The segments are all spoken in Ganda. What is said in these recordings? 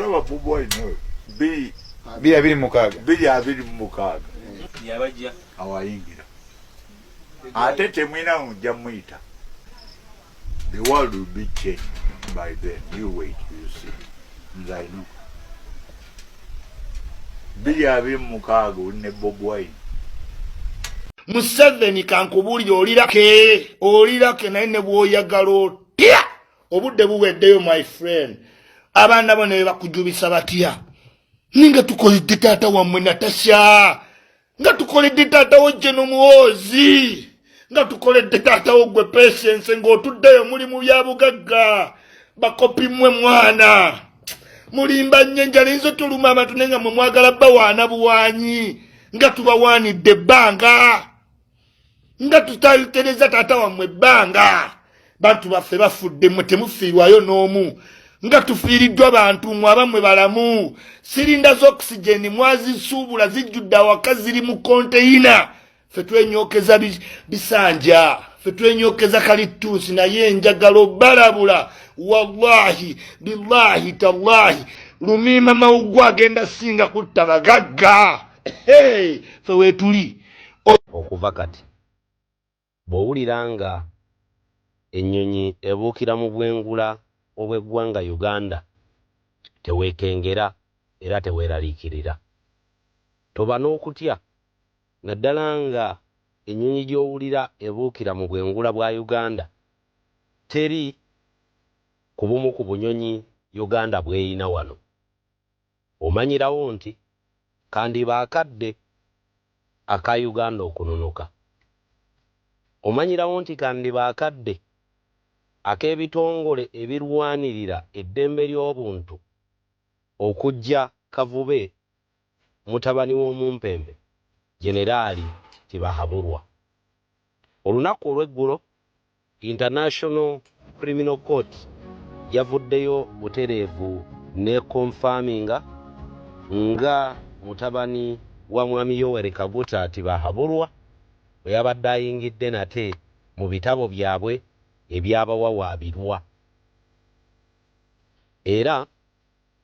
Olaba Bobi Wine bili mukaga yabaja awayingira ate temwina mujja muyita. The world will be changed by then. You wait, you see. Nzaino bili mukaga ne Bobi Wine. Museveni kankubulira olirake naye ne bw'oyagala otya obudde buweddeyo my friend. Abaana bo ne bakujubisa batya ninga tukoledde taata wammwe Natasha, nga tukoledde taata wo Jeno Muhoozi, nga tukoledde taata wo gwe Patience ng'otuddeyo muli mu byabugagga bakopi mmwe mwana mulimba nnyo nzo tuluma abantu nenga mwe mwagala bawaana buwaanyi nga tubawaanidde ebbanga nga tutayitereza taata wammwe ebbanga bantu baffe bafudde mmwe temufiirwayo n'omu nga tufiiriddwa bantu mmwe abamwe balamu sirinda z'oxygen mwazisuubula zijjudde awaka ziri mu konteyina ffe twenyokeza bisanja ffe twenyokeza kalituusi naye enjagala obalabula wallahi billahi tallahi Lumiima mawugwa agenda singa kutta bagagga ffe weetuli okuva kati bw'owulira nga ennyonyi ebuukira mu bwengula obw'eggwanga Uganda teweekengera era teweeraliikirira. Toba n'okutya naddala nga ennyonyi gy'owulira ebuukira mu bwengula bwa Uganda teri ku bumu ku bunyonyi Uganda bw'eyina wano. Omanyirawo nti kandiba akadde aka Uganda okununuka. Omanyirawo nti kandiba akadde ak'ebitongole ebirwanirira eddembe ly'obuntu okujja Kavube mutabani w'omumpembe Generaali Tibahaburwa. Olunaku olw'eggulo International Criminal Court yavuddeyo butereevu ne confirminga nga mutabani wa mwami Yoweri Kaguta Tibahaburwa bwe yabadde ayingidde nate mu bitabo byabwe ebyabawawaabirwa era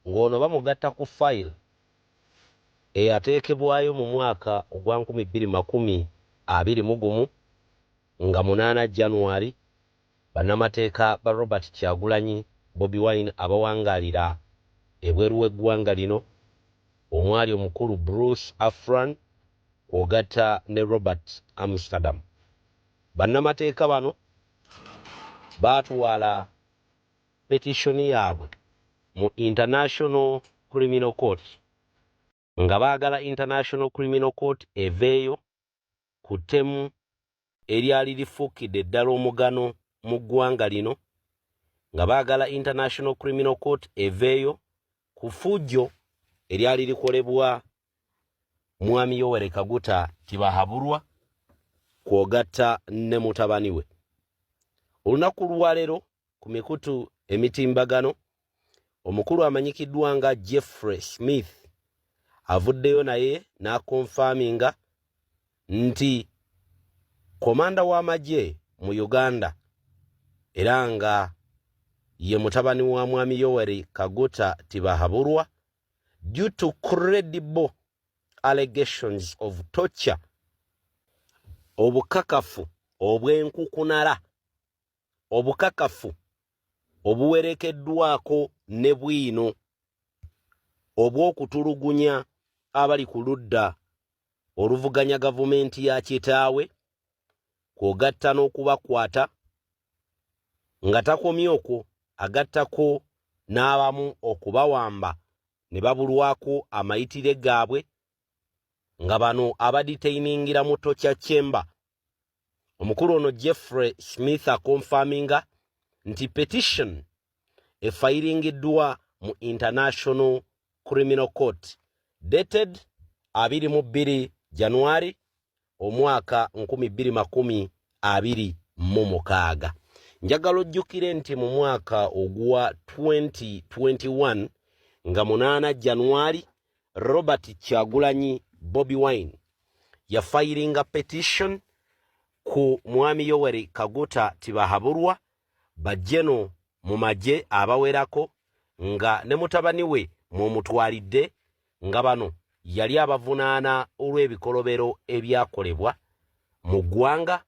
ng'ono bamugatta ku file eyateekebwayo mu mwaka ogwa 2021 nga 8 January bannamateeka ba Robert Kyagulanyi Bobi Wine abawangaalira ebweru w'eggwanga lino omwali omukulu Bruce Afran ogatta ne Robert Amsterdam. Bannamateeka bano baatwala petitioni yaabwe mu International Criminal Court nga baagala International Criminal Court eveeyo ku ttemu eryali lifuukidde ddala omugano mu ggwanga lino, nga baagala International Criminal Court eveeyo ku ffujjo eryali likolebwa mwami Yoweri Kaguta Tibahaburwa kwogatta ne mutabani we. Olunaku lwaleero ku mikutu emitimbagano omukulu amanyikiddwa nga Jeffrey Smith avuddeyo naye n'akonfaminga nti komanda w'amagye mu Uganda era nga ye mutabani wa mwami Yoweri Kaguta Tibahaburwa due to credible allegations of torture, obukakafu obw'enkukunala, obukakafu obuwerekeddwako ne bwino obw'okutulugunya abali ku ludda oluvuganya gavumenti ya kitaawe kwogatta n'okubakwata nga takomye okwo agattako n'abamu okubawamba ne babulwako amayitire gaabwe nga bano abadetainingira mu torture chamber. Omukulu ono Jeffrey Smith akonfaminga nti petition efilingiddwa mu International Criminal Court dated 22 January omwaka 2026. Njagala ojjukire nti mu mwaka ogwa 2021 nga 8 January Robert Kyagulanyi Bobi Wine yafilinga petition ku mwami Yoweri Kaguta Tibahaburwa bajeno mu magye abawerako nga ne mutabani we mumutwalidde nga bano yali abavunaana olw'ebikolobero ebyakolebwa mu ggwanga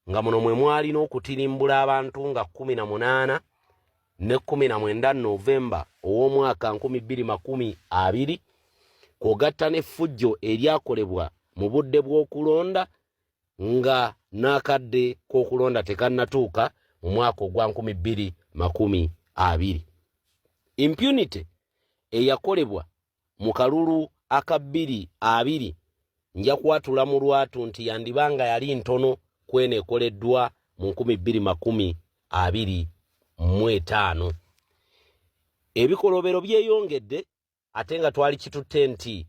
nga muno mwe mwali n'okutirimbula abantu nga 18 ne 19 Novemba ow'omwaka 2020 kwogatta n'effujjo eryakolebwa mu budde bw'okulonda nga n'akadde k'okulonda tekannatuuka mu mwaka ogwa 2020. Impunity eyakolebwa mu kalulu aka 2020 nja kwatula mu lwatu nti yandibanga yali ntono kwene ekoleddwa mu 2025. Ebikolobero byeyongedde ate nga twali kitutte nti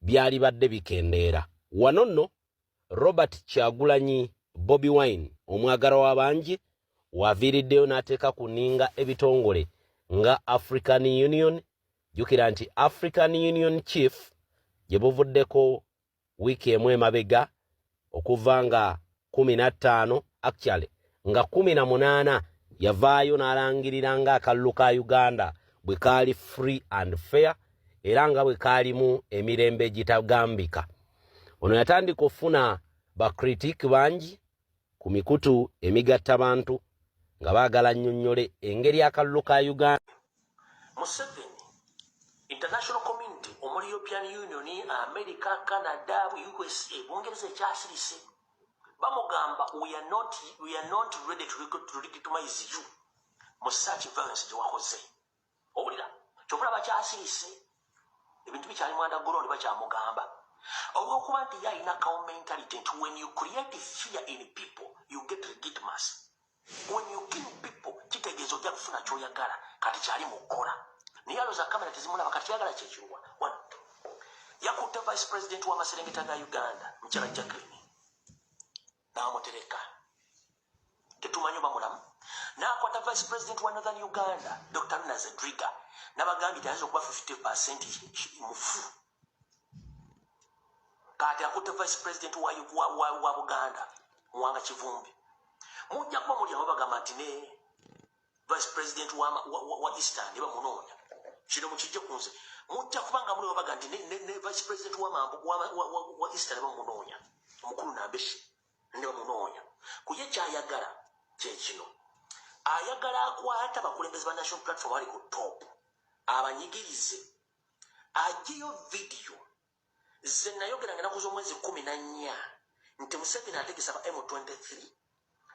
byali badde bikendeera. Wano nno Robert Kyagulanyi Bobi Wine omwagala w'abangi waviiriddeyo n'ateeka ku nninga ebitongole nga African Union. Jukira nti African Union Chief gye buvuddeko wiiki emu emabega okuva nga 15 actually nga 18 yavaayo n'alangirira nga akalulu ka Uganda bwe kaali free and fair era nga bwe kaalimu emirembe egitagambika. Ono yatandika ofuna bakritik bangi ku mikutu emigatta bantu nga baagala nnyonnyole engeri akalulu ka Uganda. Museveni International Community omuli European Union, America, Canada, USA Bungereza ekyasirise bamugamba we are not ready to legitimize you mu such violence gye wakoze. Owulira kyokula bakyasirise ebintu bikyali mwanda golondi bakyamugamba olw'okuba nti yalina cow mentality nti when you create fear in people you get legitimacy. When you kill people kitegeeza ojja kufuna ky'oyagala kati kyali mukola. Niye aloza kamera tezimulaba kati kyagala kyekiruwa. Yakutte vice president wa Maserengeta ga Uganda Mukyala Jacqueline n'amutereka tetumanyi oba mulamu. N'akwata vice president wa Northern Uganda Dr. Runa Zedriga n'abagambye tayinza okuba 50% mufu. Kati akutte vice president wa Buganda Muwanga Kivumbi. Mujja kuba muli abagamba nti ne vice president wa Eastern ne bamunoonya kino mukijja kunze. Mujja kubanga muli abaga nti ne vice president wa Eastern bamunoonya omukulu Nambeshi ne bamunoonya. Kuye kyayagala kye kino ayagala akwata abakulembeze ba National Platform ali ku top abanyigirize agiyo video ze nayogera ng'ennaku z'omwezi 14 nti Museveni ategesa ba M23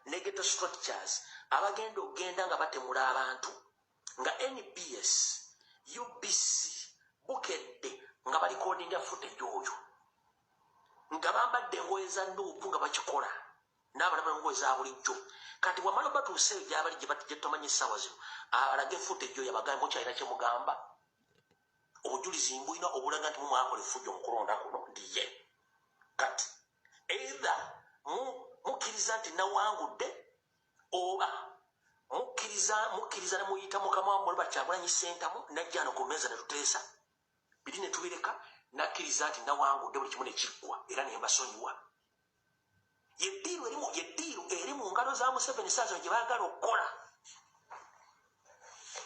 negative structures abagenda ogenda nga batemula abantu nga NBS UBC bukedde nga bali codinga footage oyo nga bambadde engoye za nduupu nga bakikola n'abalaba engoye za bulijjo. Kati wamala batuuseeyo gy'abali gye tomanyi essaawa zino alage footage oyo abagambo kyalina kye mugamba obujulizi mbulina obulaga nti mumwakola effujjo mu kulonda kuno ndiye. Kati either mukkiriza nti nawangudde oba mukkiriza ne muyita mukama wa Robert Kyagulanyi Ssentamu najja no ku mmeeza ne tuteesa biri ne tubireka nakkiriza nti nawangudde buli kimu ne kiggwa era ne mbasonyiwa. Yeddiiru eri mu ngalo za Museveni saazo gye baagala okukola.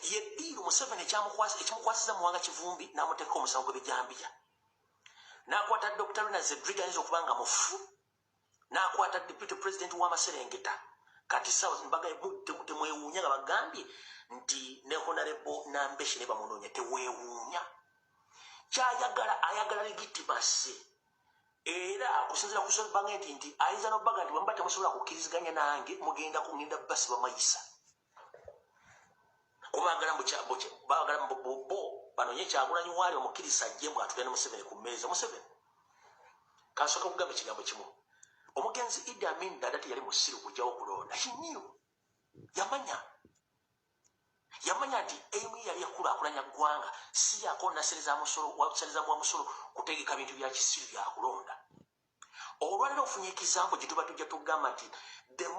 Yeddiiru Museveni ekimukwasiza Muwanga Kivumbi n'amuteeka omusango gw'ebijambiya. N'akwata Dr. Runa Zedriga ayinza okuba nga mufu. N'akwata deputy president wa Maserengeta. Kati sawa mbaga temwewuunya nga bagambye nti ne honorable Nambeshi ne bamunoonya teweewuunya. Ayagala legitimacy. Era akusinzira ku Solbange nti ayinza n'obbaga nti bwe temusobola kukkiriziganya nange mugenda kungenda basi bamayisa. Kubagala bo banoonye Kyagulanyi waali omukkiriza ajje mbw atugenda Museveni ku mmeeza. Museveni kasooka kugamba ekigambo kimu. Omugenzi Idi Amin Dada teyali musiru kujjawo okulonda. Yamanya nti emu yali yakulaakulanya ggwanga si yakonna sereza wa musolo kutegeka bintu bya kisiru bya kulonda. Olwaliro ofunye ekizambo gye tuba tujja tugamba nti